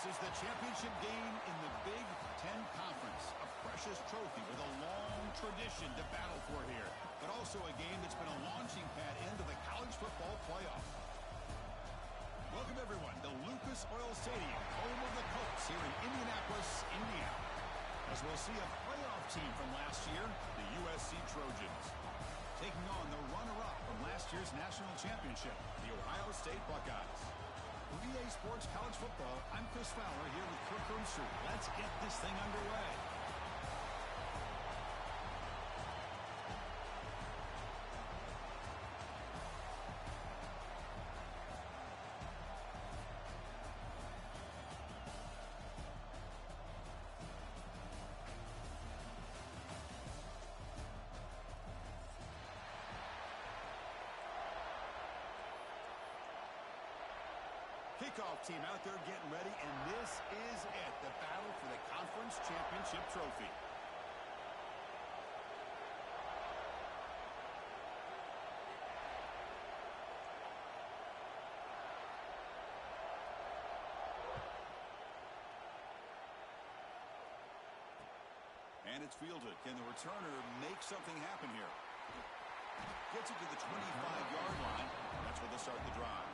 is the championship game in the Big Ten Conference. A precious trophy with a long tradition to battle for here, but also a game that's been a launching pad into the college football playoff. Welcome, everyone, to Lucas Oil Stadium, home of the Colts here in Indianapolis, Indiana. As we'll see a playoff team from last year, the USC Trojans, taking on the runner-up from last year's national championship, the Ohio State Buckeyes. For VA Sports College Football, I'm Chris Fowler here with Kirk Herbstreit. Let's get this thing underway. Kickoff team out there getting ready, and this is it, the battle for the conference championship trophy. And it's fielded. Can the returner make something happen here? Gets it to the 25-yard line. That's where they'll start the drive.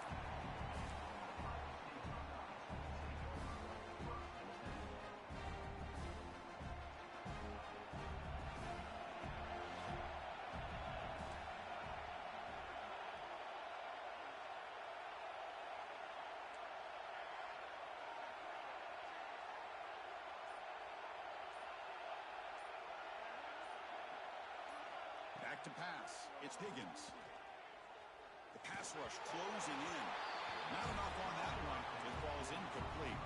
Back to pass. It's Higgins. The pass rush closing in. Not enough on that one. It falls incomplete.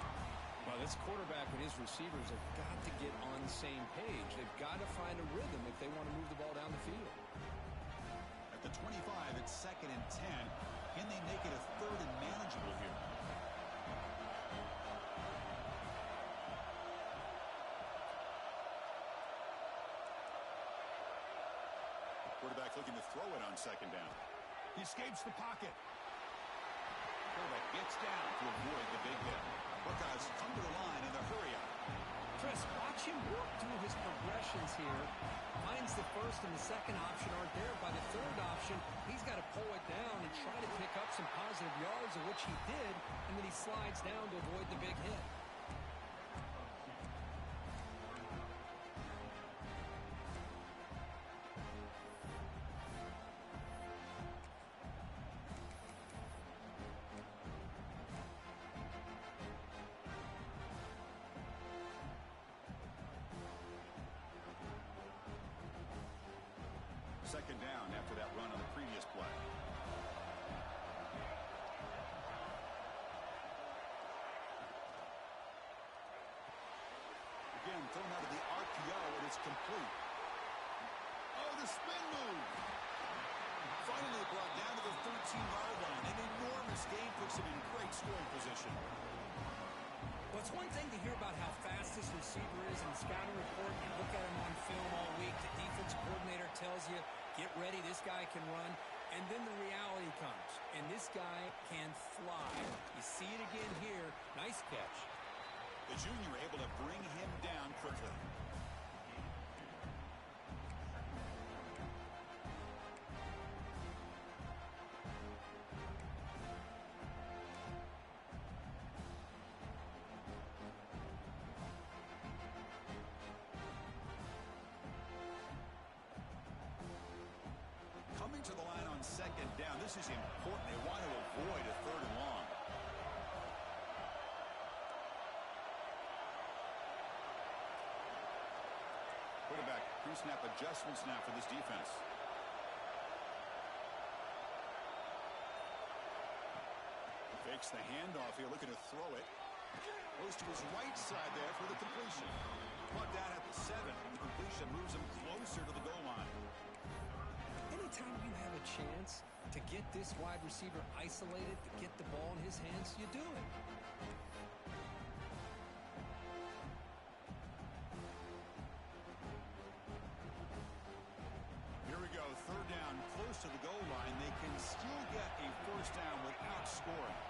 Well, this quarterback and his receivers have got to get on the same page. They've got to find a rhythm if they want to move the ball down the field. At the 25, it's 2nd and 10. Can they make it a 3rd and manageable here? Quarterback looking to throw it on 2nd down. He escapes the pocket. Quarterback gets down to avoid the big hit. Buckeyes come to the line in the hurry-up. Chris, watch him work through his progressions here. Finds the 1st and the 2nd option aren't there. By the 3rd option, he's got to pull it down and try to pick up some positive yards, of which he did, and then he slides down to avoid the big hit. Second down after that run on the previous play. Again, thrown out of the RPO, and it's complete. Oh, the spin move. Finally brought down to the 13-yard line. An enormous gain puts him in great scoring position. Well, it's one thing to hear about how fast this receiver is in the scouting report. You look at him on film all week. The defensive coordinator tells you, get ready, this guy can run. And then the reality comes, and this guy can fly. You see it again here. Nice catch. The junior able to bring him down quickly. Coming to the line on 2nd down. This is important. They want to avoid a 3rd and long. Quarterback pre-snap adjustments now for this defense. Fakes the handoff here, looking to throw it. Goes to his right side there for the completion. Brought down at the 7. The completion moves him closer to the goal line. Anytime you have a chance to get this wide receiver isolated, to get the ball in his hands, you do it. Here we go, 3rd down, close to the goal line. They can still get a 1st down without scoring.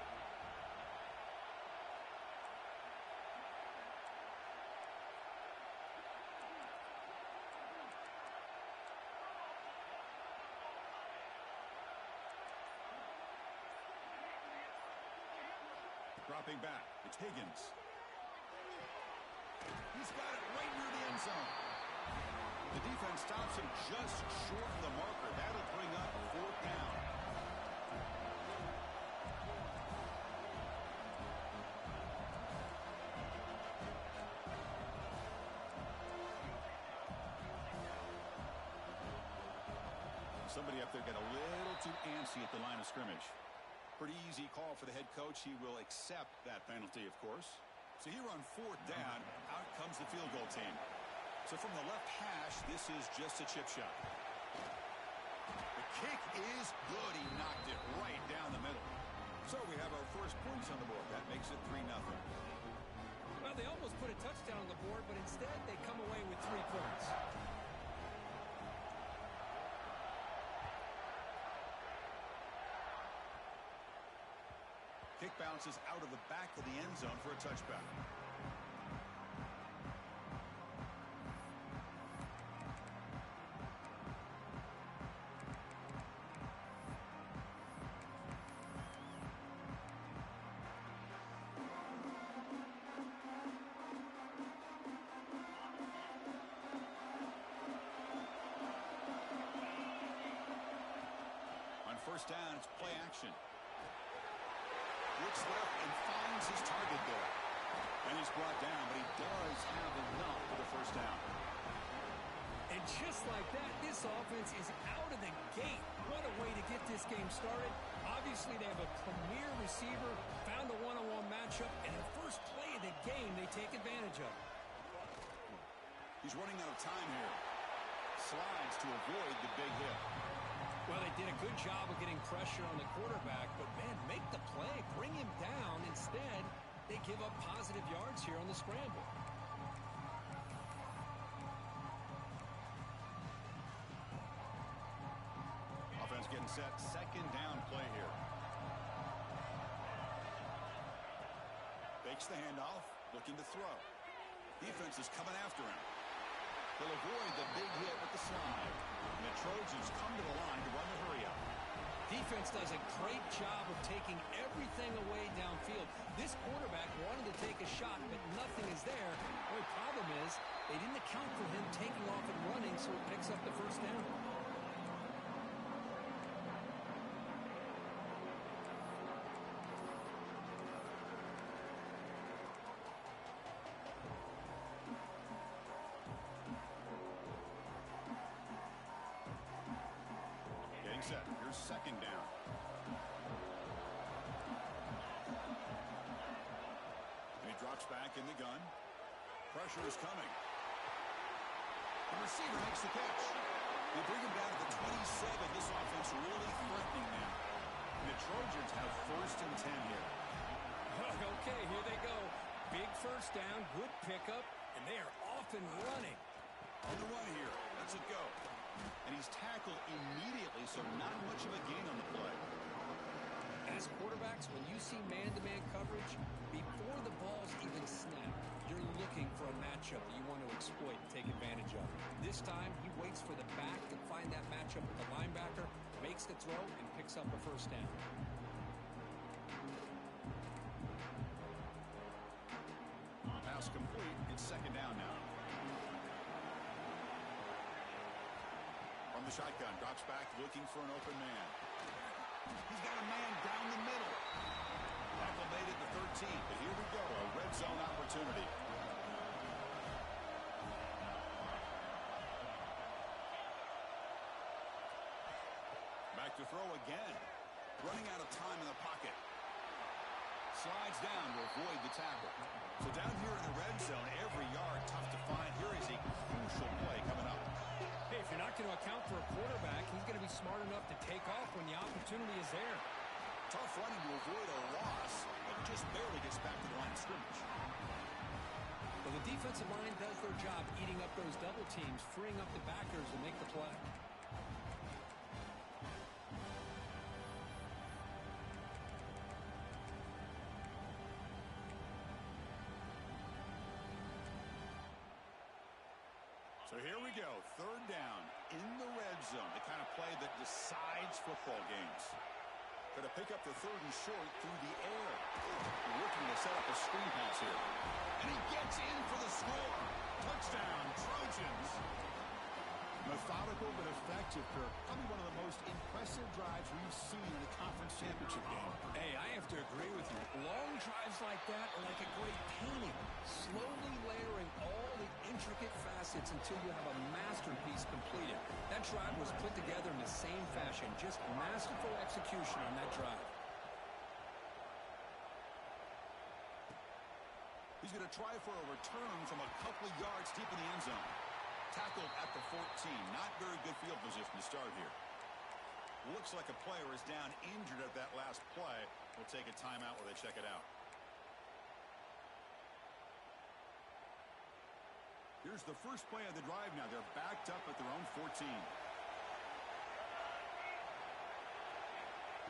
Dropping back. It's Higgins. He's got it right near the end zone. The defense stops him just short of the marker. That'll bring up 4th down. Somebody up there got a little too antsy at the line of scrimmage. Pretty easy call for the head coach. He will accept that penalty, of course. So here on 4th down, out comes the field goal team. So from the left hash, this is just a chip shot. The kick is good. He knocked it right down the middle. So we have our first points on the board. That makes it 3-0. Well, they almost put a touchdown on the board, but instead they come away with 3 points. Kick bounces out of the back of the end zone for a touchback. On 1st down, it's play action. Looks left and finds his target there. And he's brought down, but he does have enough for the 1st down. And just like that, this offense is out of the gate. What a way to get this game started. Obviously, they have a premier receiver, found a one-on-one matchup, and the first play of the game they take advantage of. He's running out of time here. Slides to avoid the big hit. Well, they did a good job of getting pressure on the quarterback, but, man, make the play, bring him down. Instead, they give up positive yards here on the scramble. Offense getting set. 2nd down play here. Fakes the handoff, looking to throw. Defense is coming after him. They'll avoid the big hit with the slide. And the Trojans come to the line to run the hurry-up. Defense does a great job of taking everything away downfield. This quarterback wanted to take a shot, but nothing is there. The only problem is they didn't account for him taking off and running, so it picks up the 1st down. Set. Here's 2nd down. And he drops back in the gun. Pressure is coming. The receiver makes the catch. They bring him down to the 27. This offense really threatening now. And the Trojans have 1st and 10 here. Okay, here they go. Big 1st down, good pickup, and they are off and running. On the run here. Lets it go. And he's tackled immediately, so not much of a gain on the play. As quarterbacks, when you see man-to-man coverage, before the ball's even snapped, you're looking for a matchup that you want to exploit and take advantage of. This time, he waits for the back to find that matchup with the linebacker, makes the throw, and picks up a 1st down. Pass complete. It's 2nd down now. From the shotgun, drops back, looking for an open man. He's got a man down the middle. Tackle made at the 13, but here we go, a red zone opportunity. Back to throw again. Running out of time in the pocket. Slides down to avoid the tackle. So down here in the red zone, every yard tough to find. Here is a crucial play coming up. Hey, if you're not going to account for a quarterback, he's going to be smart enough to take off when the opportunity is there. Tough running to avoid a loss, but just barely gets back to the line of scrimmage. Well, the defensive line does their job eating up those double teams, freeing up the backers to make the play. So here we go, 3rd down in the red zone, the kind of play that decides football games. Going to pick up the 3rd and short through the air. Looking to set up a screen pass here. And he gets in for the score. Touchdown, Trojans. Methodical but effective, Kirk. Probably one of the most impressive drives we've seen in a conference championship game. Hey, I have to agree with you. Long drives like that are like a great painting. Slowly layering all the intricate facets until you have a masterpiece completed. That drive was put together in the same fashion. Just masterful execution on that drive. He's going to try for a return from a couple of yards deep in the end zone. Tackled at the 14. Not very good field position to start here. Looks like a player is down injured at that last play. We'll take a timeout while they check it out. Here's the first play of the drive now. They're backed up at their own 14.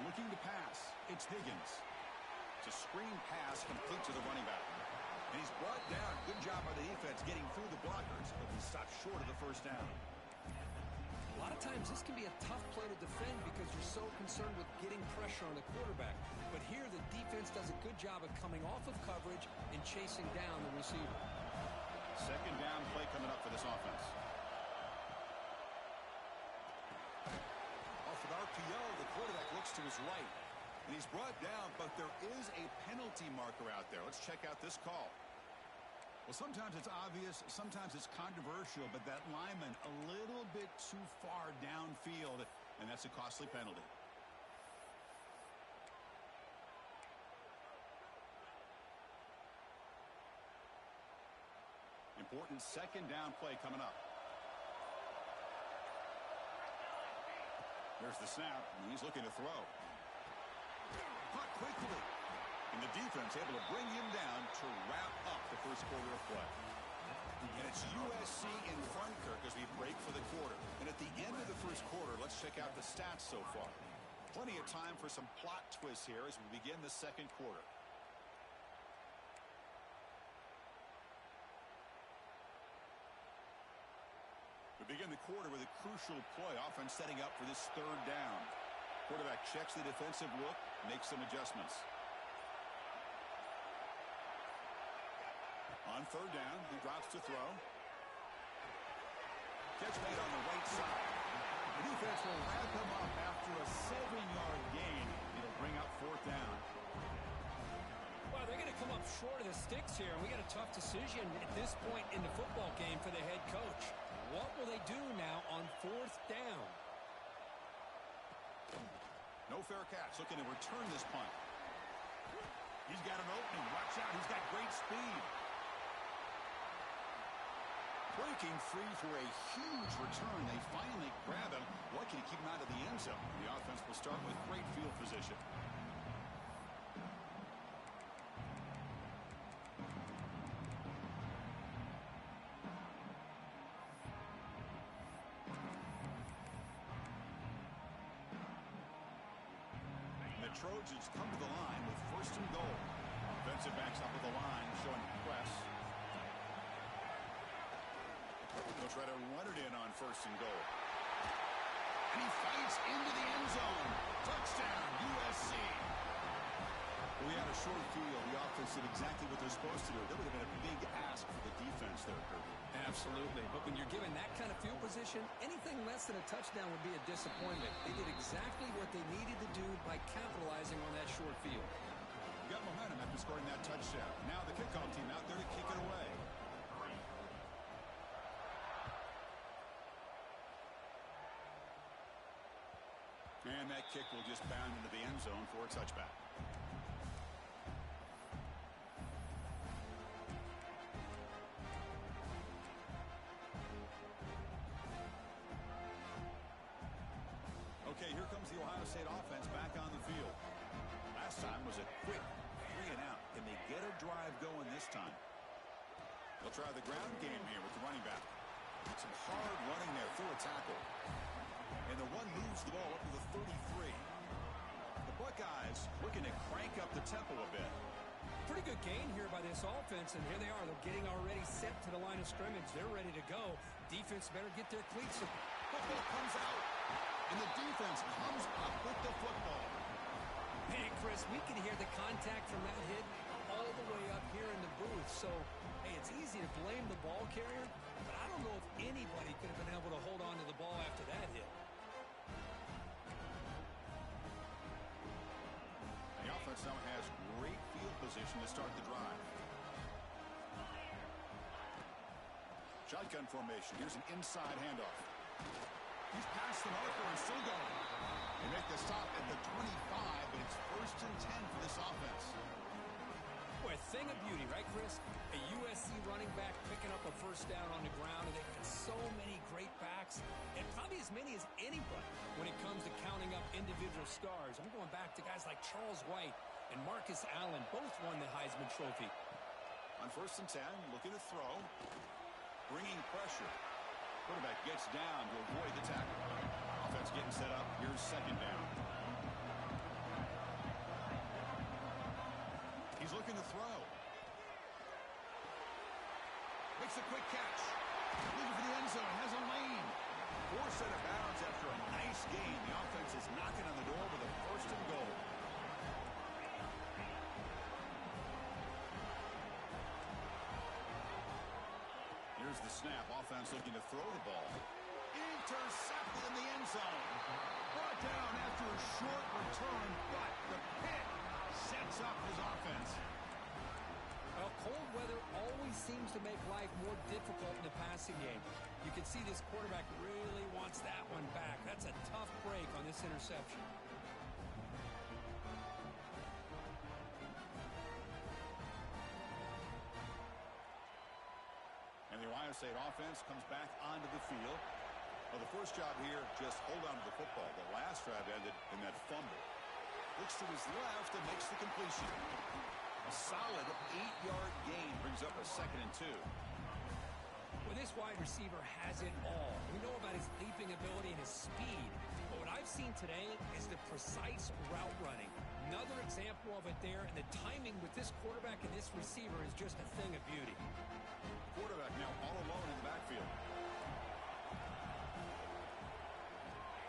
Looking to pass. It's Higgins. It's a screen pass complete to the running back. And he's brought down. Good job by the defense getting through the blockers, but he stopped short of the first down. A lot of times this can be a tough play to defend because you're so concerned with getting pressure on the quarterback. But here the defense does a good job of coming off of coverage and chasing down the receiver. Second down play coming up for this offense. Off an RPO, the quarterback looks to his right. And he's brought down, but there is a penalty marker out there. Let's check out this call. Well, sometimes it's obvious, sometimes it's controversial, but that lineman a little bit too far downfield, and that's a costly penalty. Important second down play coming up. There's the snap, and he's looking to throw. Caught quickly. And the defense able to bring him down to wrap up the first quarter of play. And it's USC in front, Kirk, as we break for the quarter. And at the end of the first quarter, let's check out the stats so far. Plenty of time for some plot twists here as we begin the second quarter. We begin the quarter with a crucial play, offense setting up for this third down. Quarterback checks the defensive look, makes some adjustments. On third down, he drops to throw. Catch made on the right side. The defense will wrap him up after a 7-yard gain. It'll bring up fourth down. Well, they're going to come up short of the sticks here, and we got a tough decision at this point in the football game for the head coach. What will they do now on fourth down? No fair catch. Looking to return this punt. He's got an opening. Watch out. He's got great speed. Breaking free for a huge return. They finally grab him. Lucky to keep him out of the end zone. The offense will start with great field position. Trojans come to the line with first and goal. Defensive backs up at the line, showing press. They'll try to run it in on first and goal. And he fights into the end zone. Touchdown, USC. We had a short field. The offense did exactly what they're supposed to do. That would have been a big ask for the defense there, Kirk. Absolutely. But when you're given that kind of field position, anything less than a touchdown would be a disappointment. They did exactly what they needed to do by capitalizing on that short field. You got momentum after scoring that touchdown. Now the kickoff team out there to kick it away. And that kick will just bound into the end zone for a touchback. Okay, here comes the Ohio State offense back on the field. Last time was a quick 3 and out. Can they get a drive going this time? They'll try the ground game here with the running back. Some hard running there through a tackle. And the one moves the ball up to the 33. The Buckeyes looking to crank up the tempo a bit. Pretty good gain here by this offense, and here they are. They're getting already set to the line of scrimmage. They're ready to go. Defense better get their cleats. Football comes out, and the defense comes up with the football. Chris, we can hear the contact from that hit all the way up here in the booth. So, hey, it's easy to blame the ball carrier, but I don't know if anybody could have been able to hold on to the ball after that hit. The offense now has great field position to start the drive. Shotgun formation. Here's an inside handoff. He's past the marker and still going. They make the stop at the 25, but it's 1st and 10 for this offense. Boy, a thing of beauty, right, Chris? A USC running back picking up a first down on the ground, and they've got so many great backs, and probably as many as anybody when it comes to counting up individual stars. I'm going back to guys like Charles White and Marcus Allen, both won the Heisman Trophy. On 1st and 10, looking to throw. Bringing pressure. Quarterback gets down to avoid the tackle. Offense getting set up. Here's 2nd down. He's looking to throw. Makes a quick catch. Looking for the end zone. Has a lane. Forced out of bounds after a nice gain. The offense is knocking on the door with a 1st and goal. Here's the snap. Offense looking to throw the ball. Intercepted in the end zone. Brought down after a short return, but the pick sets up his offense. Well, cold weather always seems to make life more difficult in the passing game. You can see this quarterback really wants that one back. That's a tough break on this interception. And the Ohio State offense comes back onto the field. Well, the first job here, just hold on to the football. The last drive ended in that fumble. Looks to his left and makes the completion. A solid 8-yard gain brings up a 2nd and 2. Well, this wide receiver has it all. We know about his leaping ability and his speed. But what I've seen today is the precise route running. Another example of it there, and the timing with this quarterback and this receiver is just a thing of beauty. Quarterback now all alone in the backfield.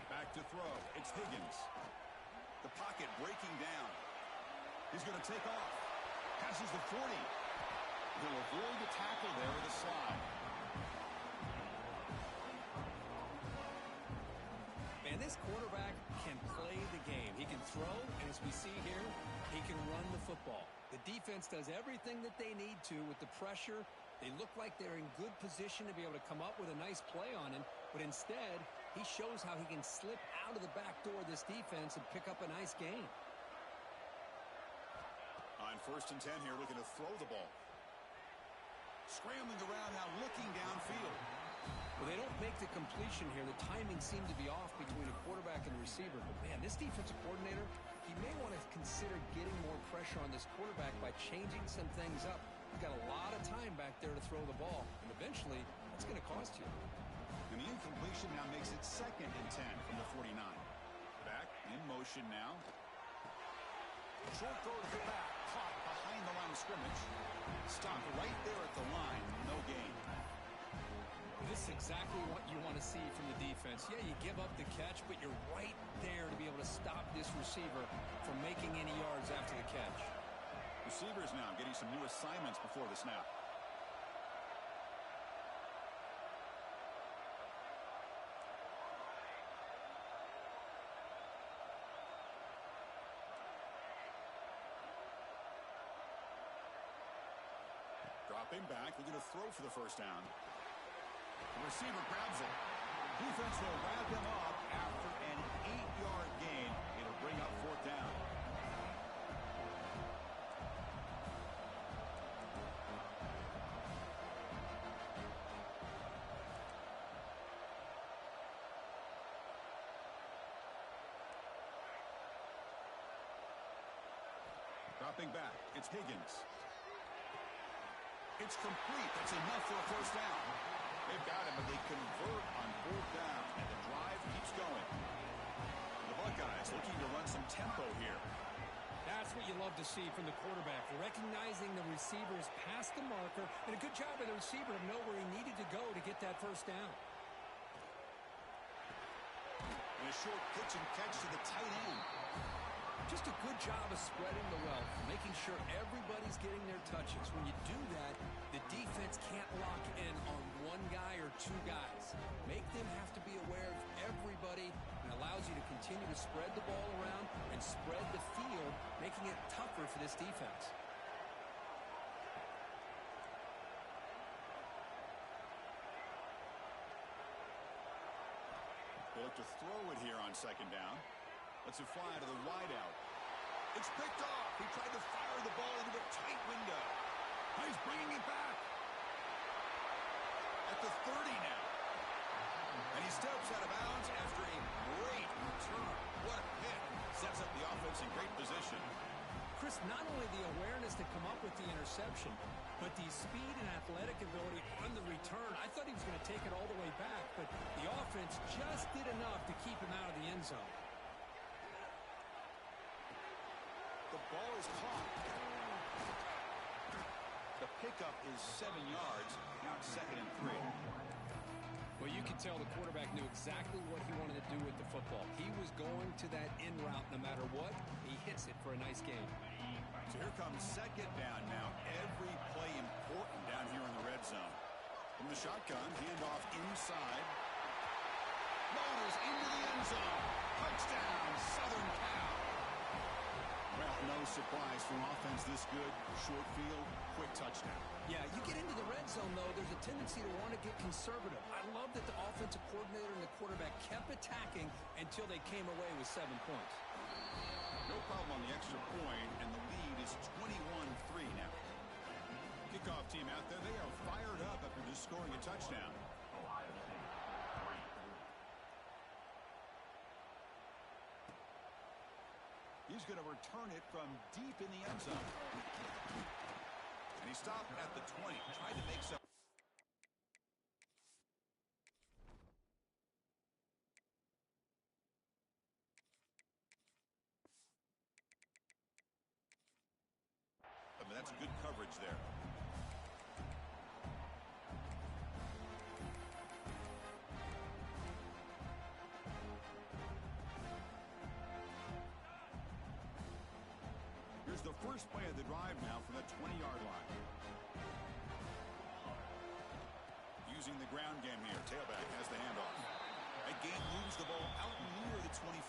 Back to throw. It's Higgins. The pocket breaking down. He's going to take off. Passes the 40. He'll avoid the tackle there with a slide. Man, this quarterback can play the game. He can throw, and as we see here, he can run the football. The defense does everything that they need to with the pressure. They look like they're in good position to be able to come up with a nice play on him, but instead, he shows how he can slip out of the back door of this defense and pick up a nice gain. On 1st and 10 here, looking to throw the ball. Scrambling around now, looking downfield. Well, they don't make the completion here. The timing seemed to be off between a quarterback and a receiver. But, man, this defensive coordinator, he may want to consider getting more pressure on this quarterback by changing some things up. He's got a lot of time back there to throw the ball, and eventually, that's going to cost you. And the incompletion now makes it 2nd and 10 from the 49. Back in motion now. Short throw to the back. Caught behind the line of scrimmage. Stopped right there at the line. No gain. This is exactly what you want to see from the defense. Yeah, you give up the catch, but you're right there to be able to stop this receiver from making any yards after the catch. Receivers now getting some new assignments before the snap. Dropping back, looking to throw for the 1st down. The receiver grabs it. Defense will wrap him up after an 8-yard gain. It'll bring up 4th down. Dropping back, it's Higgins. It's complete. That's enough for a 1st down. They've got him, but they convert on 4th down, and the drive keeps going. The Buckeyes looking to run some tempo here. That's what you love to see from the quarterback, recognizing the receivers past the marker, and a good job of the receiver to know where he needed to go to get that 1st down. And a short pitch and catch to the tight end. Just a good job of spreading the wealth, making sure everybody's getting their touches. When you do that, the defense can't lock in on one guy or two guys. Make them have to be aware of everybody, and allows you to continue to spread the ball around and spread the field, making it tougher for this defense. They look to throw it here on second down. Lets it fly to the wideout. It's picked off. He tried to fire the ball into a tight window. He's bringing it back. At the 30 now. And he steps out of bounds after a great return. What a hit. Sets up the offense in great position. Chris, not only the awareness to come up with the interception, but the speed and athletic ability on the return. I thought he was going to take it all the way back, but the offense just did enough to keep him out of the end zone. The ball is caught. The pickup is 7 yards. Now it's 2nd and 3. Well, you can tell the quarterback knew exactly what he wanted to do with the football. He was going to that in route no matter what. He hits it for a nice gain. So here comes second down now. Every play important down here in the red zone. From the shotgun, handoff inside. Motors into the end zone. Touchdown, Southern Cal. Well, no surprise from offense this good. Short field, quick touchdown. Yeah, you get into the red zone, though, there's a tendency to want to get conservative. I love that the offensive coordinator and the quarterback kept attacking until they came away with 7 points. No problem on the extra point, and the lead is 21-3 now. Kickoff team out there, they are fired up after just scoring a touchdown. He's going to return it from deep in the end zone. And he stopped at the 20, tried to make some. I mean, that's good coverage there. Here's the first play of the drive now from the 20-yard line. Using the ground game here. Tailback has the handoff. Again, moves the ball out near the 25.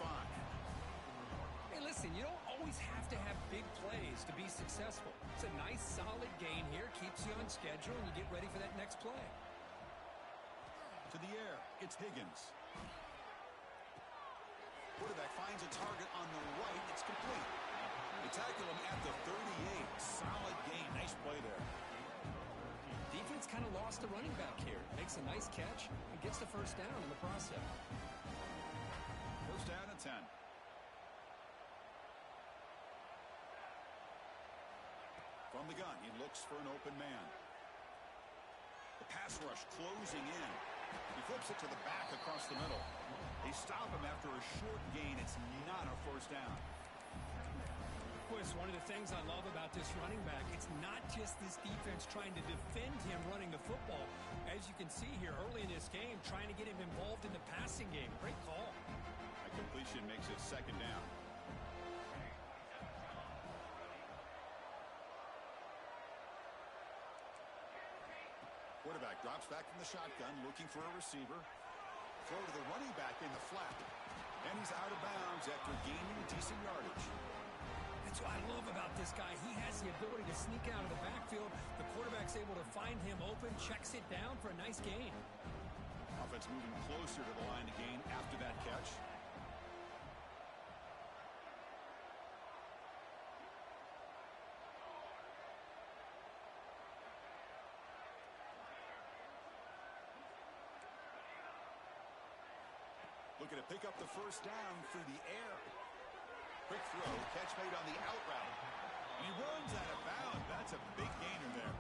Hey, listen, you don't always have to have big plays to be successful. It's a nice, solid gain here. Keeps you on schedule, and you get ready for that next play. To the air, it's Higgins. Quarterback finds a target on the right. It's complete. They tackle him at the 38. Solid gain. Nice play there. Defense kind of lost the running back here. Makes a nice catch and gets the first down in the process. First down and 10. From the gun, he looks for an open man. The pass rush closing in. He flips it to the back across the middle. They stop him after a short gain. It's not a first down. Chris, one of the things I love about this running back, it's not just this defense trying to defend him running the football. As you can see here early in this game, trying to get him involved in the passing game. Great call. That completion makes it second down. Quarterback drops back from the shotgun, looking for a receiver. Throw to the running back in the flat. And he's out of bounds after gaining decent yardage. That's what I love about this guy. He has the ability to sneak out of the backfield. The quarterback's able to find him open, checks it down for a nice gain. Offense moving closer to the line to gain after that catch. Looking to pick up the first down through the air. Quick throw, catch made on the out route. He runs out of bounds. That's a big gainer there.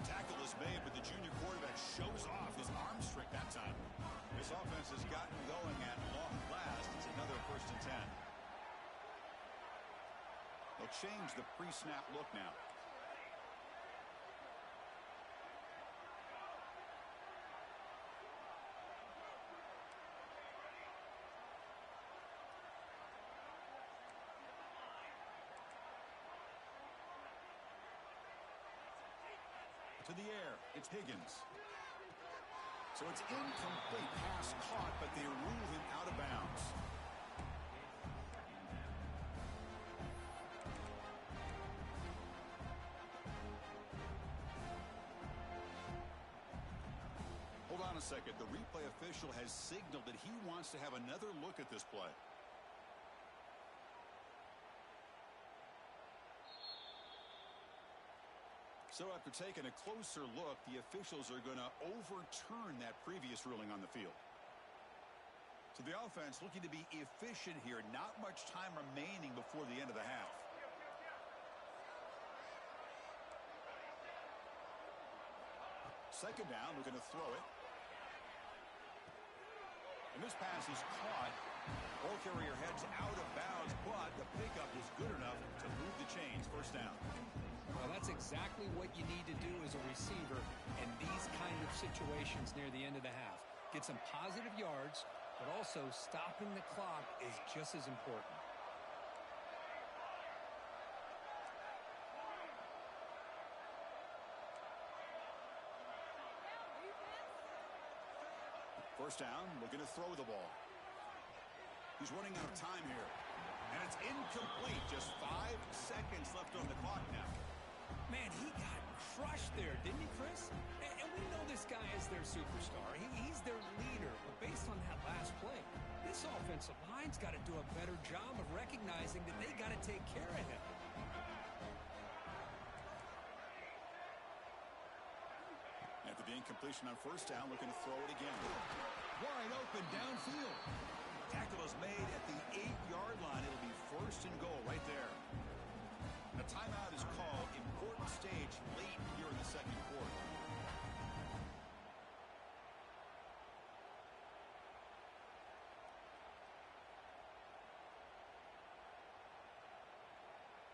Tackle is made, but the junior quarterback shows off his arm strength that time. This offense has gotten going at long last. It's another first and 10. They'll change the pre-snap look now. To the air. It's Higgins. So it's incomplete. Pass caught, but they rule him out of bounds. Hold on a second. The replay official has signaled that he wants to have another look at this play. So after taking a closer look, the officials are going to overturn that previous ruling on the field. So the offense looking to be efficient here. Not much time remaining before the end of the half. Second down, we're going to throw it. And this pass is caught. Ball carrier heads out of bounds, but the pickup is good enough to move the chains. First down. Well, that's exactly what you need to do as a receiver in these kind of situations near the end of the half. Get some positive yards, but also stopping the clock is just as important. First down, looking to throw the ball. He's running out of time here. And it's incomplete. Just 5 seconds left on the clock now. Man, he got crushed there, didn't he, Chris? And we know this guy is their superstar. He's their leader. But based on that last play, this offensive line's got to do a better job of recognizing that they got to take care of him. After the incompletion on first down, looking to throw it again. Wide open downfield. Tackle is made at the 8-yard line. It'll be first and goal right there. A timeout is called. Important stage late here in the second quarter.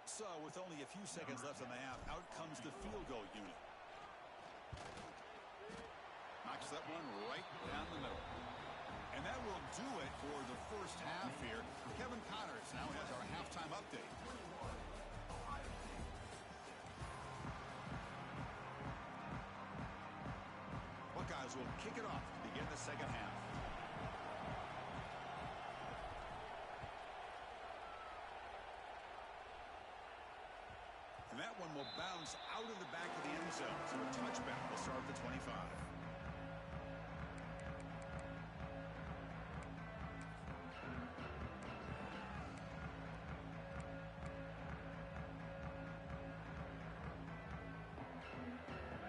So with only a few seconds left in the half, out comes the field goal unit. Knocks that one right down the middle. And that will do it for the first half here. Kevin Connors now has our halftime update. Buckeyes will kick it off to begin the second half. And that one will bounce out of the back of the end zone. So a touchback will start at the 25.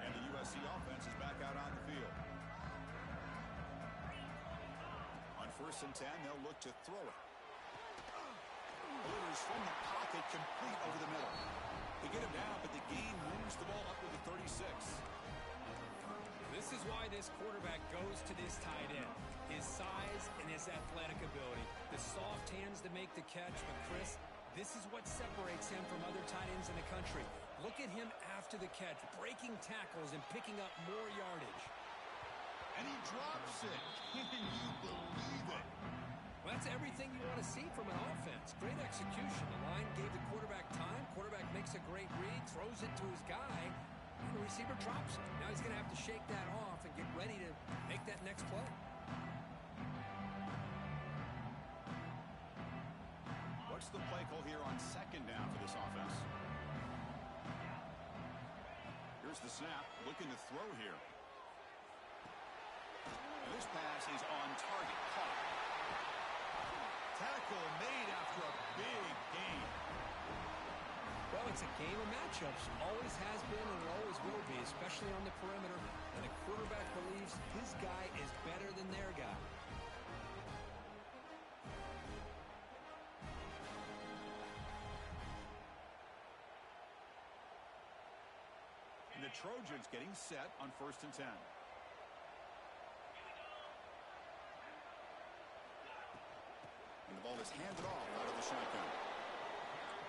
And the USC offense is back out on the field. On first and 10, they'll look to throw it. Delivers from the pocket, complete over the middle. They get him down, but the gain moves the ball up to the 36. This is why this quarterback goes to this tight end. His size and his athletic ability. The soft hands to make the catch. But, Chris, this is what separates him from other tight ends in the country. Look at him after the catch, breaking tackles and picking up more yardage. And he drops it. Can you believe it? Well, that's everything you want to see from an offense. Great execution. The line gave the quarterback time. Quarterback makes a great read, throws it to his guy, and the receiver drops it. Now he's going to have to shake that off and get ready to make that next play. What's the play call here on second down for this offense? Here's the snap, looking to throw here. And this pass is on target, caught. Tackle made after a big gain. Well, it's a game of matchups. Always has been and always will be, especially on the perimeter. And the quarterback believes his guy is better than their guy. And the Trojans getting set on first and 10. And the ball is handed off out of the shotgun.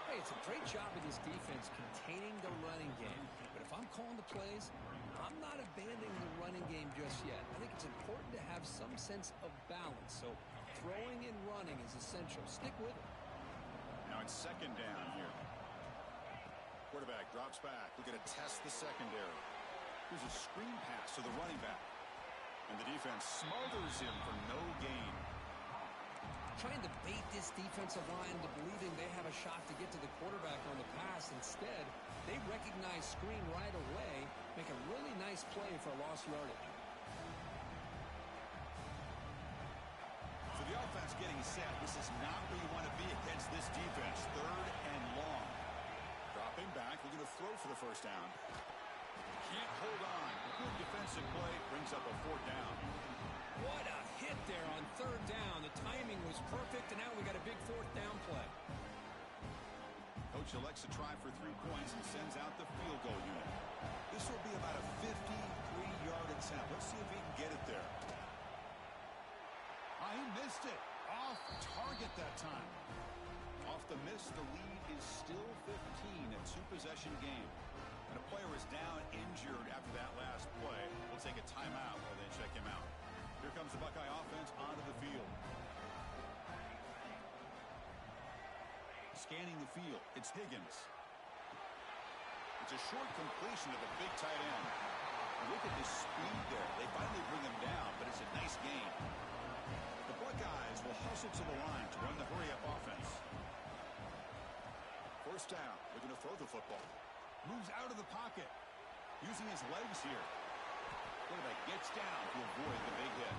Hey, it's a great job of this defense containing the running game. But if I'm calling the plays, I'm not abandoning the running game just yet. I think it's important to have some sense of balance. So throwing and running is essential. Stick with it. Now it's second down here. Quarterback drops back. Looking to test the secondary. Here's a screen pass to the running back. And the defense smothers him for no gain. Trying to bait this defensive line into believing they have a shot to get to the quarterback on the pass. Instead, they recognize screen right away, make a really nice play for lost yardage. For the offense getting set, this is not where you want to be against this defense. 3rd and long. Dropping back, looking to throw for the first down. Can't hold on. Good defensive play brings up a 4th down. What a hit there on 3rd down. The timing was perfect, and now we got a big 4th down play. Coach elects to try for 3 points and sends out the field goal unit. This will be about a 53-yard attempt. Let's see if he can get it there. He missed it. Off target that time. Off the miss, the lead is still 15, a 2-possession game. And a player is down injured after that last play. We'll take a timeout while they check him out. Here comes the Buckeye offense onto the field. Scanning the field, it's Higgins. It's a short completion to the big tight end. And look at the speed there. They finally bring him down, but it's a nice game. The Buckeyes will hustle to the line to run the hurry-up offense. 1st down, looking to throw the football. Moves out of the pocket, using his legs here. Quarterback gets down to avoid the big hit.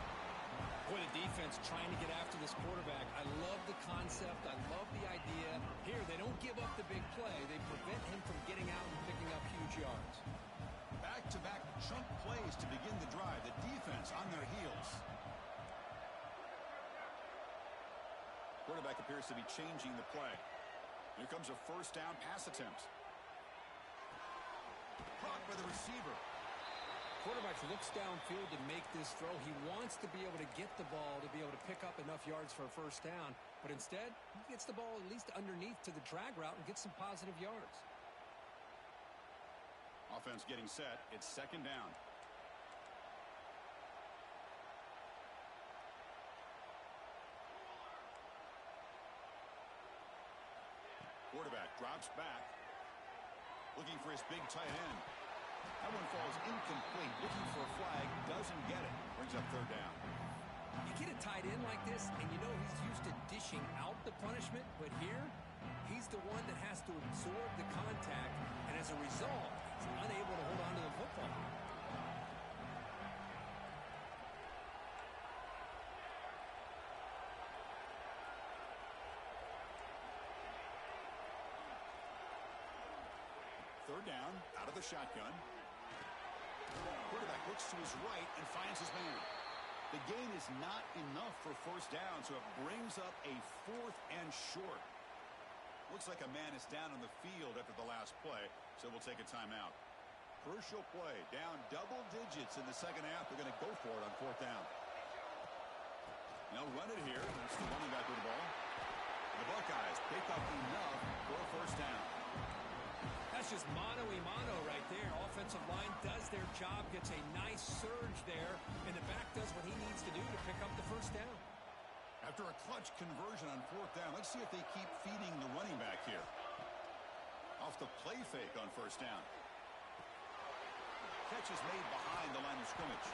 Boy, the defense trying to get after this quarterback. I love the concept. I love the idea. Here, they don't give up the big play. They prevent him from getting out and picking up huge yards. Back-to-back chunk plays to begin the drive. The defense on their heels. Quarterback appears to be changing the play. Here comes a 1st down pass attempt. Blocked by the receiver. Quarterback looks downfield to make this throw. He wants to be able to get the ball to be able to pick up enough yards for a 1st down. But instead, he gets the ball at least underneath to the drag route and gets some positive yards. Offense getting set. It's 2nd down. Quarterback drops back. Looking for his big tight end. That one falls incomplete. Looking for a flag. Doesn't get it. Brings up 3rd down. You get a tight end like this, and you know he's used to dishing out the punishment. But here, he's the one that has to absorb the contact. And as a result, he's unable to hold on to the football. Third down, out of the shotgun. Quarterback looks to his right and finds his man. The gain is not enough for 1st down, so it brings up a 4th and short. Looks like a man is down on the field after the last play, so we'll take a timeout. Crucial play, down double digits in the 2nd half. They're going to go for it on 4th down. Now run it here. That's the running back with the ball. The Buckeyes pick up enough for a 1st down. That's just mano-a-mano right there. Offensive line does their job, gets a nice surge there, and the back does what he needs to do to pick up the 1st down. After a clutch conversion on 4th down, let's see if they keep feeding the running back here. Off the play fake on 1st down. Catch is made behind the line of scrimmage.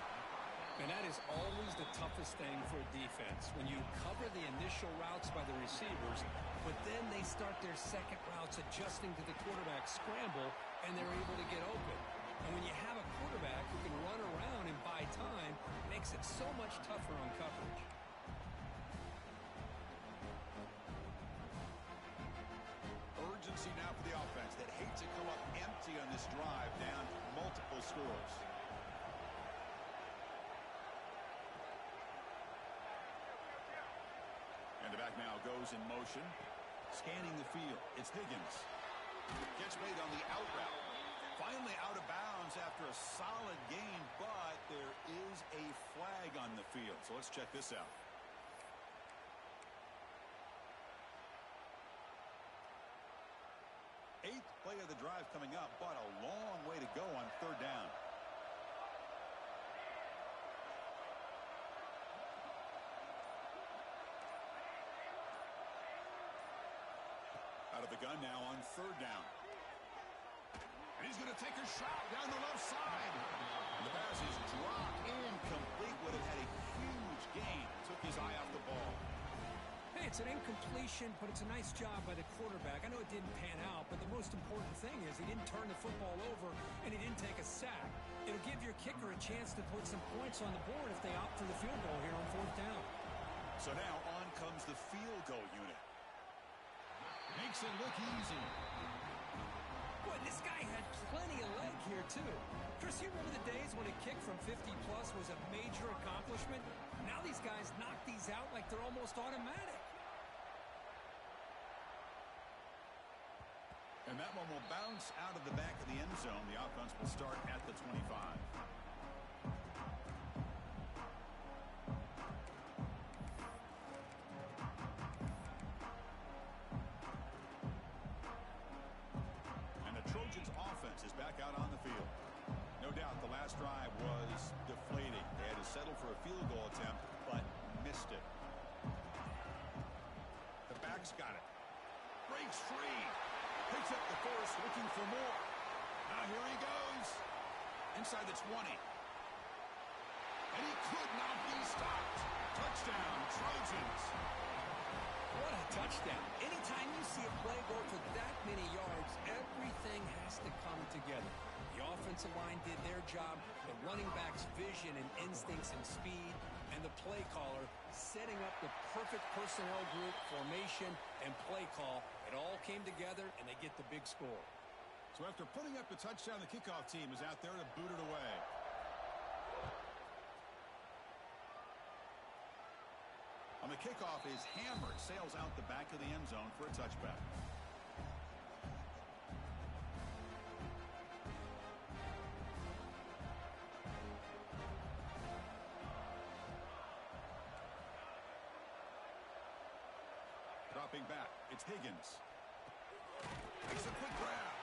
And that is always the toughest thing for a defense, when you cover the initial routes by the receivers, but then they start their second routes adjusting to the quarterback scramble, and they're able to get open. And when you have a quarterback who can run around and buy time, it makes it so much tougher on coverage. Urgency now for the offense that hates to come up empty on this drive, down multiple scores. And the back now goes in motion. Scanning the field. It's Higgins. Gets made on the out route. Finally out of bounds after a solid gain, but there is a flag on the field. So let's check this out. Eighth play of the drive coming up, but a long way to go on 3rd down. Out of the gun now on 3rd down. And he's going to take a shot down the left side. And the pass is dropped incomplete. Would have had a huge gain. Took his eye off the ball. Hey, it's an incompletion, but it's a nice job by the quarterback. I know it didn't pan out, but the most important thing is he didn't turn the football over and he didn't take a sack. It'll give your kicker a chance to put some points on the board if they opt for the field goal here on 4th down. So now on comes the field goal unit. Makes it look easy. Boy, this guy had plenty of leg here, too. Chris, you remember the days when a kick from 50-plus was a major accomplishment? Now these guys knock these out like they're almost automatic. And that one will bounce out of the back of the end zone. The offense will start at the 25. And the Trojans' offense is back out on the field. No doubt the last drive was deflating. They had to settle for a field goal attempt, but missed it. The back's got it. Breaks free. Picks up the force, looking for more. Now here he goes. Inside the 20. And he could not be stopped. Touchdown, Trojans. What a touchdown. Anytime you see a play go for that many yards, everything has to come together. The offensive line did their job, the running back's vision and instincts and speed, and the play caller setting up the perfect personnel group, formation, and play call. It all came together, and they get the big score. So after putting up the touchdown, the kickoff team is out there to boot it away. On the kickoff is hammered, sails out the back of the end zone for a touchback. Dropping back, it's Higgins. Makes a quick grab.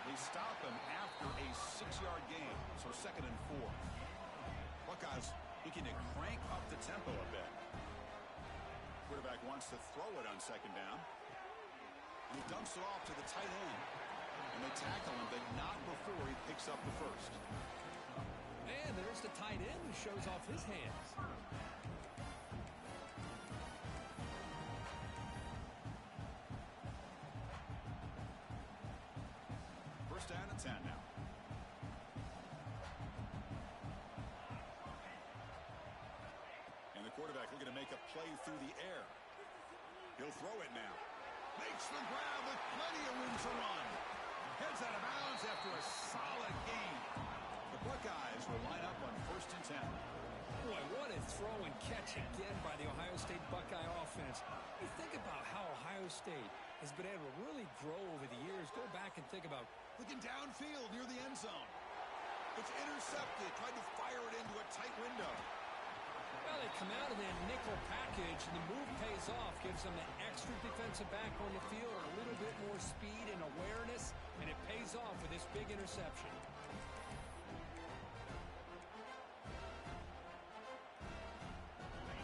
They stop him after a 6-yard gain, so 2nd and 4. Buckeyes looking to crank up the tempo a bit. Quarterback wants to throw it on 2nd down. And he dumps it off to the tight end. And they tackle him, but not before he picks up the first. And there's the tight end who shows off his hands. First down and 10 now. And the quarterback looking to make a play through the air. He'll throw it now. Makes the grab with plenty of room to run. Heads out of bounds after a solid gain. The Buckeyes will line up on 1st and 10. Boy, what a throw and catch again by the Ohio State Buckeye offense. You think about how Ohio State has been able to really grow over the years. Go back and think about looking downfield near the end zone. It's intercepted. Tried to fire it into a tight window. Well, they come out of that nickel package, and the move pays off. Gives them an extra defensive back on the field, a little bit more speed and awareness, and it pays off with this big interception.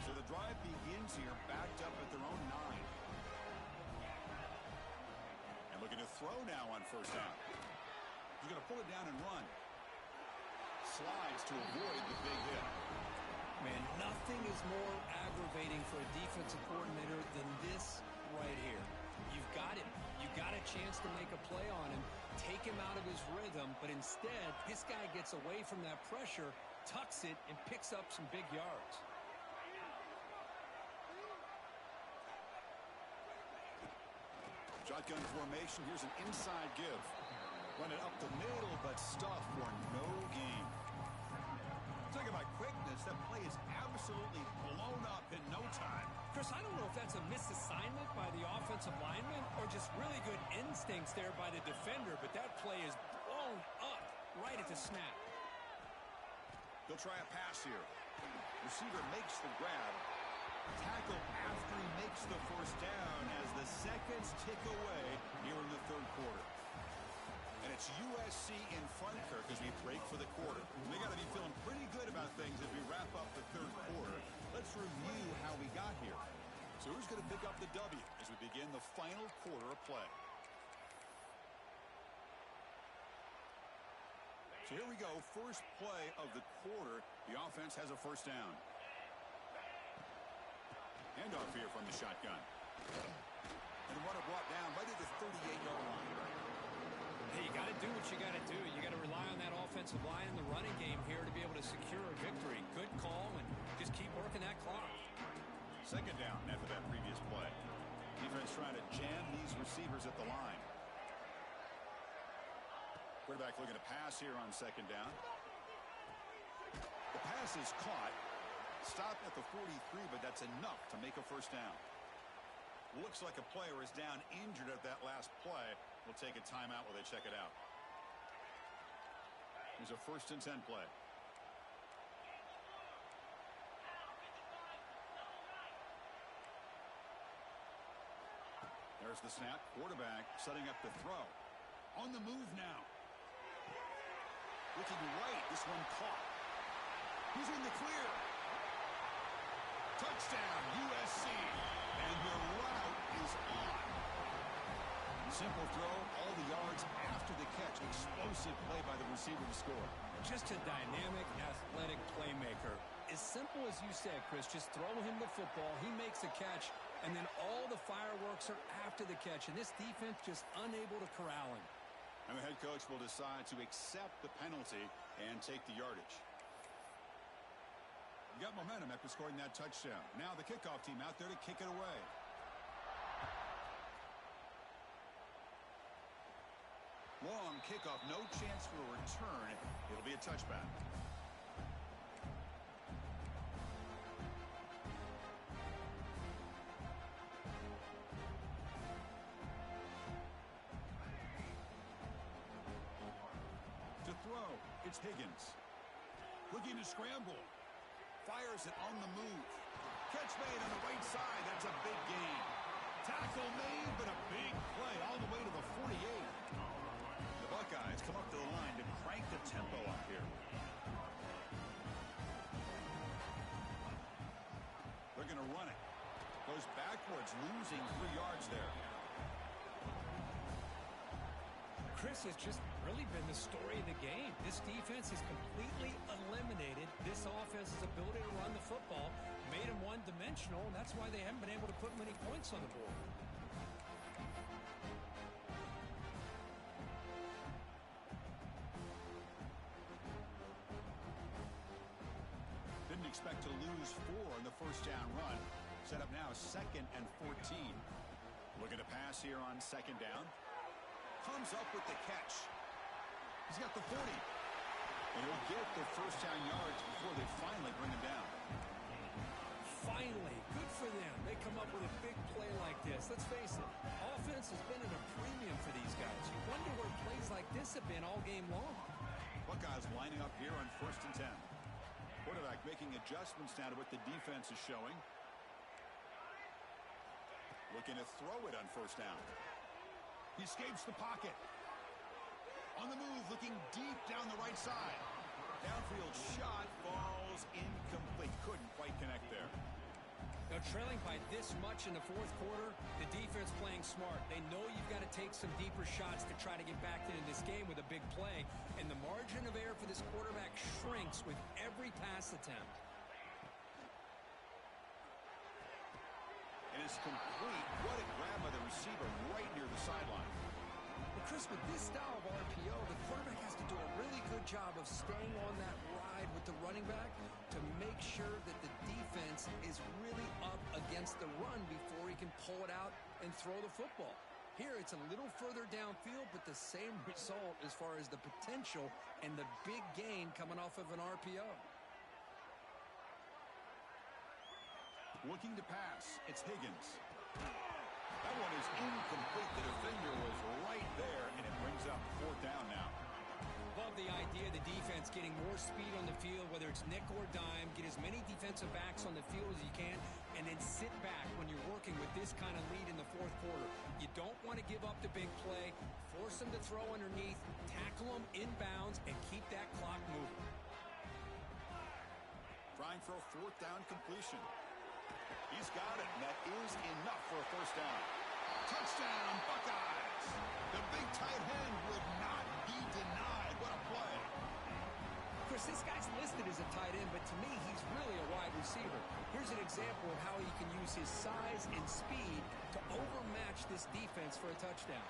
So the drive begins here, backed up at their own 9. And looking to throw now on 1st down. He's going to pull it down and run. Slides to avoid the big hit. Man, nothing is more aggravating for a defensive coordinator than this right here. You've got him. You got a chance to make a play on him, take him out of his rhythm, but instead, this guy gets away from that pressure, tucks it, and picks up some big yards. Shotgun formation. Here's an inside give. Run it up the middle, but stuffed for no gain. Talk about quickness. That play is absolutely blown up in no time. Chris, I don't know if that's a misassignment by the offensive lineman or just really good instincts there by the defender, but that play is blown up right at the snap. They'll try a pass here. Receiver makes the grab. Tackle after he makes the 1st down as the seconds tick away here in the 3rd quarter. And it's USC in front, Kirk, as we break for the quarter. They got to be feeling pretty good about things as we wrap up the 3rd quarter. Let's review how we got here. So who's going to pick up the W as we begin the final quarter of play? So here we go, first play of the quarter. The offense has a first down. Handoff here from the shotgun. And the runner brought down right at the 38-yard line. Hey, you got to do what you got to do. You got to rely on that offensive line in the running game here to be able to secure a victory. Good call, and just keep working that clock. Second down after that previous play. Defense trying to jam these receivers at the line. Quarterback looking to pass here on second down. The pass is caught. Stopped at the 43, but that's enough to make a first down. Looks like a player is down injured at that last play. We'll take a timeout while they check it out. Here's a 1st and 10 play. There's the snap. Quarterback setting up the throw. On the move now. Looking right. This one caught. He's in the clear. Touchdown, USC. And the route is on. Simple throw, all the yards after the catch. Explosive play by the receiver to score. Just a dynamic, athletic playmaker. As simple as you said, Chris, just throw him the football. He makes a catch, and then all the fireworks are after the catch. And this defense just unable to corral him. And the head coach will decide to accept the penalty and take the yardage. You got momentum after scoring that touchdown. Now the kickoff team out there to kick it away. Long kickoff, no chance for a return. It'll be a touchback. To throw, it's Higgins. Looking to scramble. Fires it on the move. Catch made on the right side. That's a big gain. Tackle made, but a big play all the way to the 48. The Buckeyes come up to the line to crank the tempo up here. They're going to run it. Goes backwards, losing 3 yards there. Chris, has just really been the story of the game. This defense has completely eliminated this offense's ability to run the football, made them one-dimensional, and that's why they haven't been able to put many points on the board. Didn't expect to lose 4 on the first down run. Set up now 2nd and 14. Looking to pass here on second down. Comes up with the catch. He's got the 40. And he'll get the first down yards before they finally bring him down. Finally, good for them. They come up with a big play like this. Let's face it, offense has been at a premium for these guys. You wonder where plays like this have been all game long. Buckeyes lining up here on 1st and 10. Quarterback making adjustments now to what the defense is showing. Looking to throw it on first down. He escapes the pocket. On the move, looking deep down the right side. Downfield shot falls incomplete. Couldn't quite connect there. Now, trailing by this much in the 4th quarter, the defense playing smart. They know you've got to take some deeper shots to try to get back into this game with a big play. And the margin of error for this quarterback shrinks with every pass attempt. And it's complete. What a grab by the receiver right near the sideline. Well, Chris, with this style of RPO, the quarterback has to do a really good job of staying on that ride with the running back to make sure that the defense is really up against the run before he can pull it out and throw the football. Here, it's a little further downfield, but the same result as far as the potential and the big gain coming off of an RPO. Looking to pass. It's Higgins. That one is incomplete. The defender was right there, and it brings up 4th down now. Love the idea of the defense getting more speed on the field, whether it's nickel or dime, get as many defensive backs on the field as you can, and then sit back when you're working with this kind of lead in the 4th quarter. You don't want to give up the big play, force them to throw underneath, tackle them inbounds, and keep that clock moving. Trying for a 4th down completion. He's got it, and that is enough for a first down. Touchdown, Buckeyes! The big tight end would not be denied. What a play. Chris, this guy's listed as a tight end, but to me, he's really a wide receiver. Here's an example of how he can use his size and speed to overmatch this defense for a touchdown.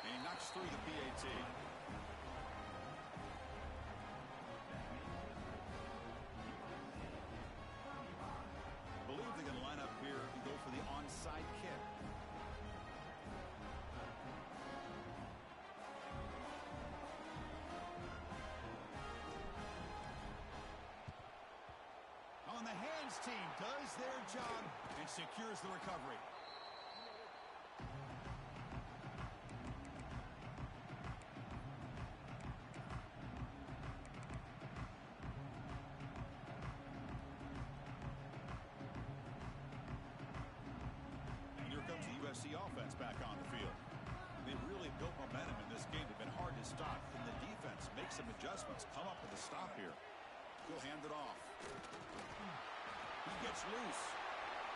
And he knocks through the PAT. Believe they're going to line up here and go for the onside kick. On the hands team does their job and secures the recovery. And here comes the USC offense back on the field. They've really built momentum in this game. They've been hard to stop. And the defense makes some adjustments, come up with a stop here. He'll hand it off. He gets loose.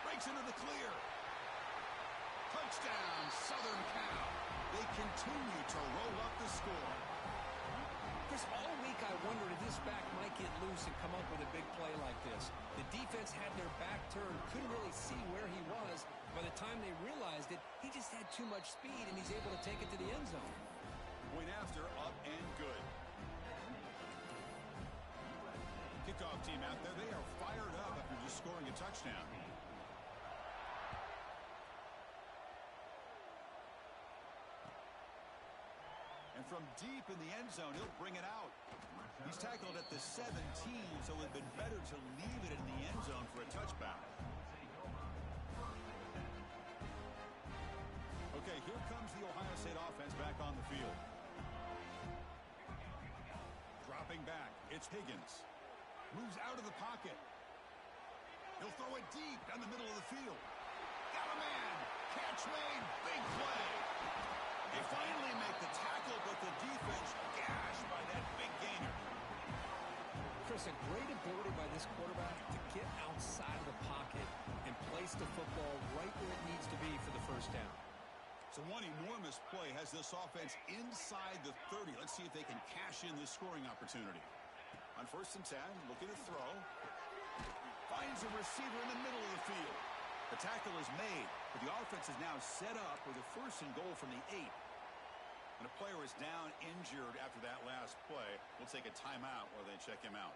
Breaks into the clear. Touchdown, Southern Cal. They continue to roll up the score. Chris, all week I wondered if this back might get loose and come up with a big play like this. The defense had their back turned, couldn't really see where he was. By the time they realized it, he just had too much speed, and he's able to take it to the end zone. Point after, up and good. Kickoff team out there, they are fired up after just scoring a touchdown. And from deep in the end zone, he'll bring it out. He's tackled at the 17, so it would have been better to leave it in the end zone for a touchback. Okay, here comes the Ohio State offense back on the field. Dropping back, it's Higgins. Moves out of the pocket. He'll throw it deep down the middle of the field. Got a man. Catch made. Big play. They finally make the tackle, but the defense gashed by that big gainer. Chris, a great ability by this quarterback to get outside of the pocket and place the football right where it needs to be for the first down. So one enormous play has this offense inside the 30. Let's see if they can cash in this scoring opportunity. On 1st and 10, looking to throw. Finds a receiver in the middle of the field. The tackle is made, but the offense is now set up with a 1st and goal from the 8. And a player is down injured after that last play. We'll take a timeout while they check him out.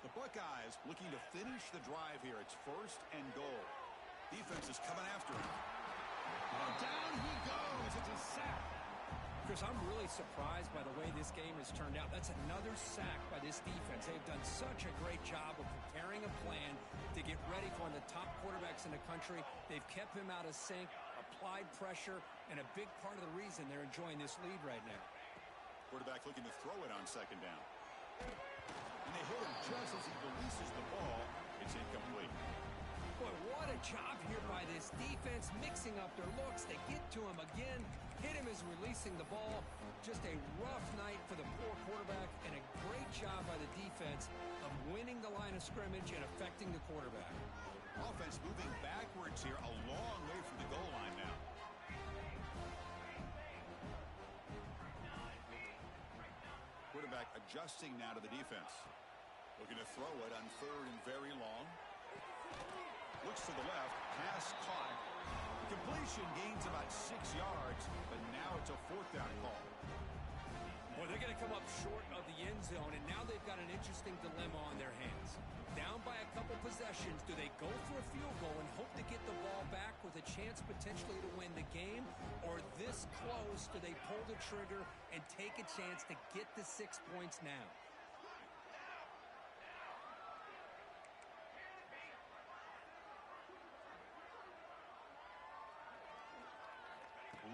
The Buckeyes looking to finish the drive here. It's 1st and goal. Defense is coming after him. Oh, down he goes. It's a sack. Chris, I'm really surprised by the way this game has turned out. That's another sack by this defense. They've done such a great job of preparing a plan to get ready for one of the top quarterbacks in the country. They've kept him out of sync, applied pressure, and a big part of the reason they're enjoying this lead right now. Quarterback looking to throw it on 2nd down. And they hit him just as he releases the ball. It's incomplete. Boy, what a job here by this defense, mixing up their looks. They get to him again, hit him as releasing the ball. Just a rough night for the poor quarterback, and a great job by the defense of winning the line of scrimmage and affecting the quarterback. Offense moving backwards here, a long way from the goal line now. Quarterback adjusting now to the defense. Looking to throw it on 3rd and very long. Looks to the left, pass caught. Completion gains about 6 yards, but now it's a 4th down call. Well, they're going to come up short of the end zone, and now they've got an interesting dilemma on their hands. Down by a couple possessions, do they go for a field goal and hope to get the ball back with a chance potentially to win the game? Or this close, do they pull the trigger and take a chance to get the 6 points now?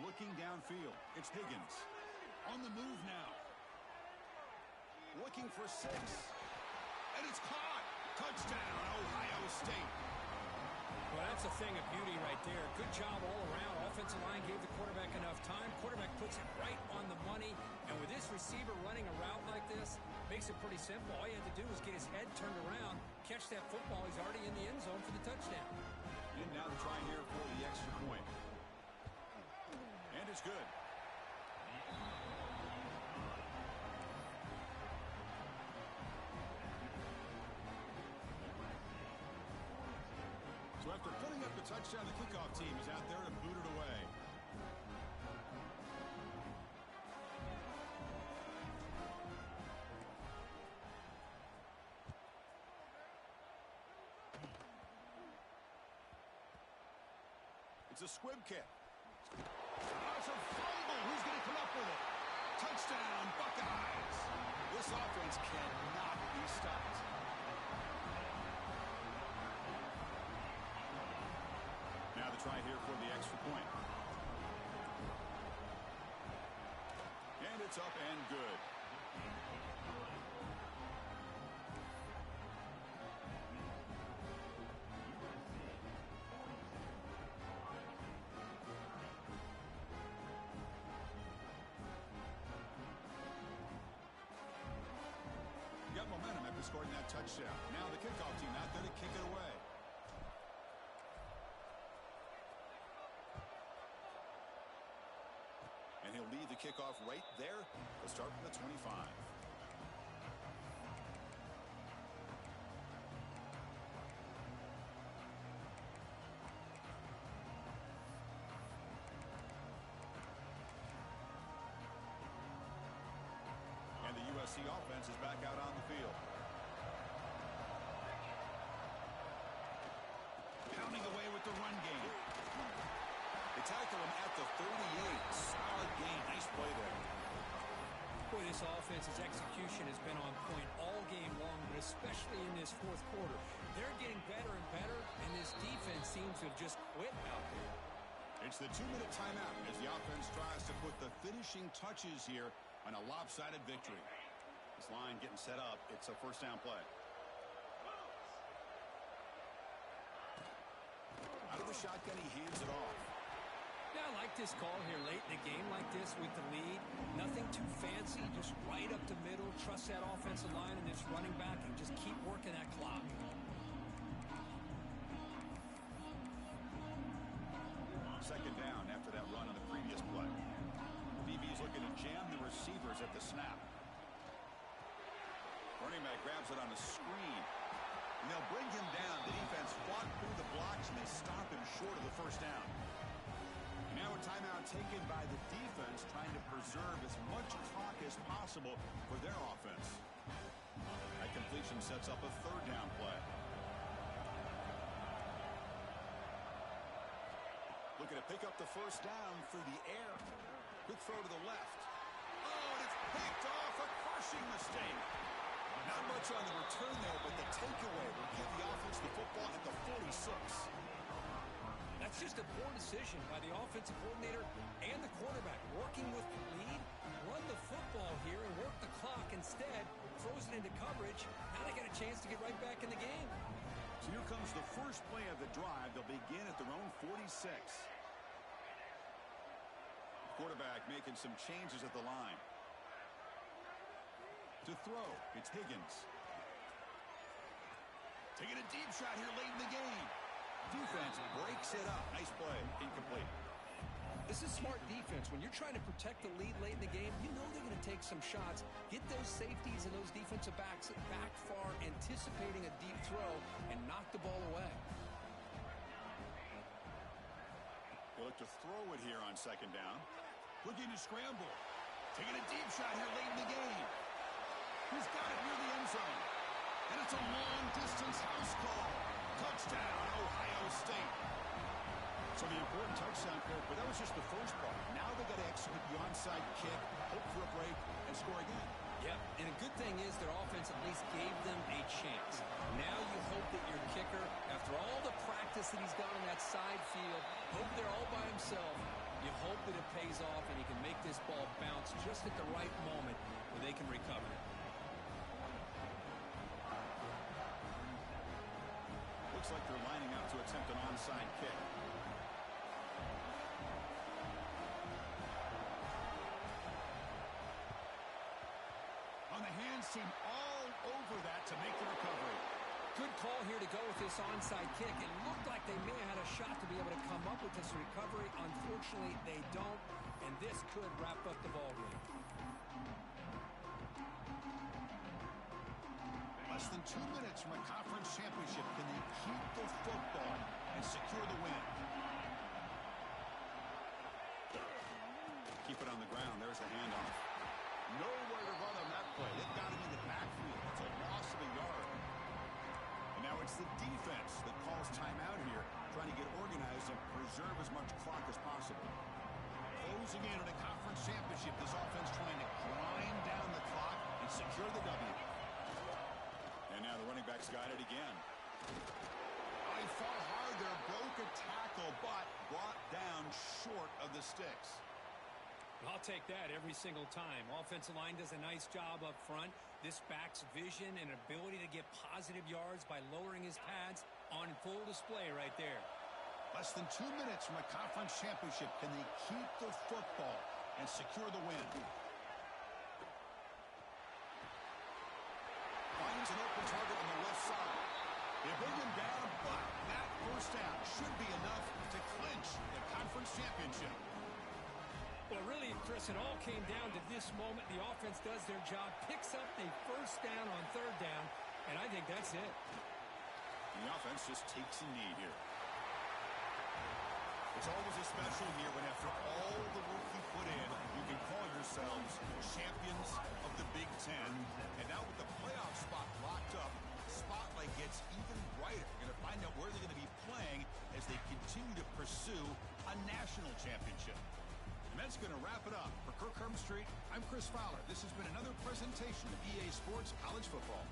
Looking downfield, it's Higgins. On the move now. Looking for 6. And it's caught. Touchdown, Ohio State. Well, that's a thing of beauty right there. Good job all around. Offensive line gave the quarterback enough time. Quarterback puts it right on the money. And with this receiver running a route like this, makes it pretty simple. All you had to do was get his head turned around, catch that football. He's already in the end zone for the touchdown. And now the try here for the extra point. And it's good. So after putting up the touchdown, the kickoff team is out there to boot it away. It's a squib kick. Oh, it's a fumble. Who's going to come up with it? Touchdown, Buckeyes. This offense cannot be stopped. Now the try here for the extra point. And it's up and good. Got momentum after scoring that touchdown. Now the kickoff team out there to kick it away. And he'll lead the kickoff right there. He'll start from the 25. And the USC offense is back out on the field. Pounding away with the run game. They tackle him at the 38. Solid game. Nice play there. Boy, this offense's execution has been on point all game long, but especially in this fourth quarter. They're getting better and better, and this defense seems to have just quit out there. It's the 2-minute timeout as the offense tries to put the finishing touches here on a lopsided victory. This line getting set up. It's a first down play. Out of the shotgun, he hands it off. Yeah, I like this call here late in the game like this with the lead. Nothing too fancy, just right up the middle. Trust that offensive line and this running back and just keep working that clock. Second down after that run on the previous play. DB's looking to jam the receivers at the snap. Running back grabs it on the screen. And they'll bring him down. The defense fought through the blocks, and they stop him short of the first down. Now a timeout taken by the defense, trying to preserve as much clock as possible for their offense. That completion sets up a third down play. Looking to pick up the first down through the air. Quick throw to the left. Oh, and it's picked off. A crushing mistake. Not much on the return there, but the takeaway will give the offense the football at the 46. That's just a poor decision by the offensive coordinator and the quarterback. Working with the lead, run the football here and work the clock. Instead, throws it into coverage. Now they got a chance to get right back in the game. So here comes the first play of the drive. They'll begin at their own 46. Quarterback making some changes at the line. To throw, it's Higgins. Taking a deep shot here late in the game. Defense breaks it up. Nice play. Incomplete. This is smart defense. When you're trying to protect the lead late in the game, you know they're going to take some shots. Get those safeties and those defensive backs back far, anticipating a deep throw, and knock the ball away. They look to throw it here on second down. Looking to scramble. Taking a deep shot here late in the game. He's got it near the end zone. And it's a long-distance house call. Touchdown, Ohio State. So the important touchdown there, but that was just the first part. Now they got to execute the onside kick, hope for a break, and score again. Yep, and a good thing is their offense at least gave them a chance. Now you hope that your kicker, after all the practice that he's done on that side field, hope they're all by himself. You hope that it pays off and he can make this ball bounce just at the right moment where they can recover it. Looks like they're lining up to attempt an onside kick. On the hands team all over that to make the recovery. Good call here to go with this onside kick. It looked like they may have had a shot to be able to come up with this recovery. Unfortunately, they don't, and this could wrap up the ball game. Less than 2 minutes from a conference championship. Can they keep the football? and secure the win. Keep it on the ground. There's the handoff. Nowhere to run on that play. They've got him in the backfield. It's a loss of a yard. And now it's the defense that calls timeout here, trying to get organized and preserve as much clock as possible. Closing in on a conference championship, this offense trying to grind down the clock and secure the W. And now the running back's got it again. He fought hard there, broke a tackle, but brought down short of the sticks. I'll take that every single time. Offensive line does a nice job up front. This back's vision and ability to get positive yards by lowering his pads on full display right there. Less than 2 minutes from a conference championship. Can they keep the football and secure the win? Finds an open target on the left side. They bring him down, but that first down should be enough to clinch the conference championship. Well, really, Chris, it all came down to this moment. The offense does their job, picks up the first down on third down, and I think that's it. The offense just takes a knee here. It's always a special year when after all the work you put in, you can call yourselves champions of the Big Ten. And now with the playoff spot locked up, the spotlight gets even brighter. You're going to find out where they're going to be playing as they continue to pursue a national championship. And that's going to wrap it up. For Kirk Street, I'm Chris Fowler. This has been another presentation of EA Sports College Football.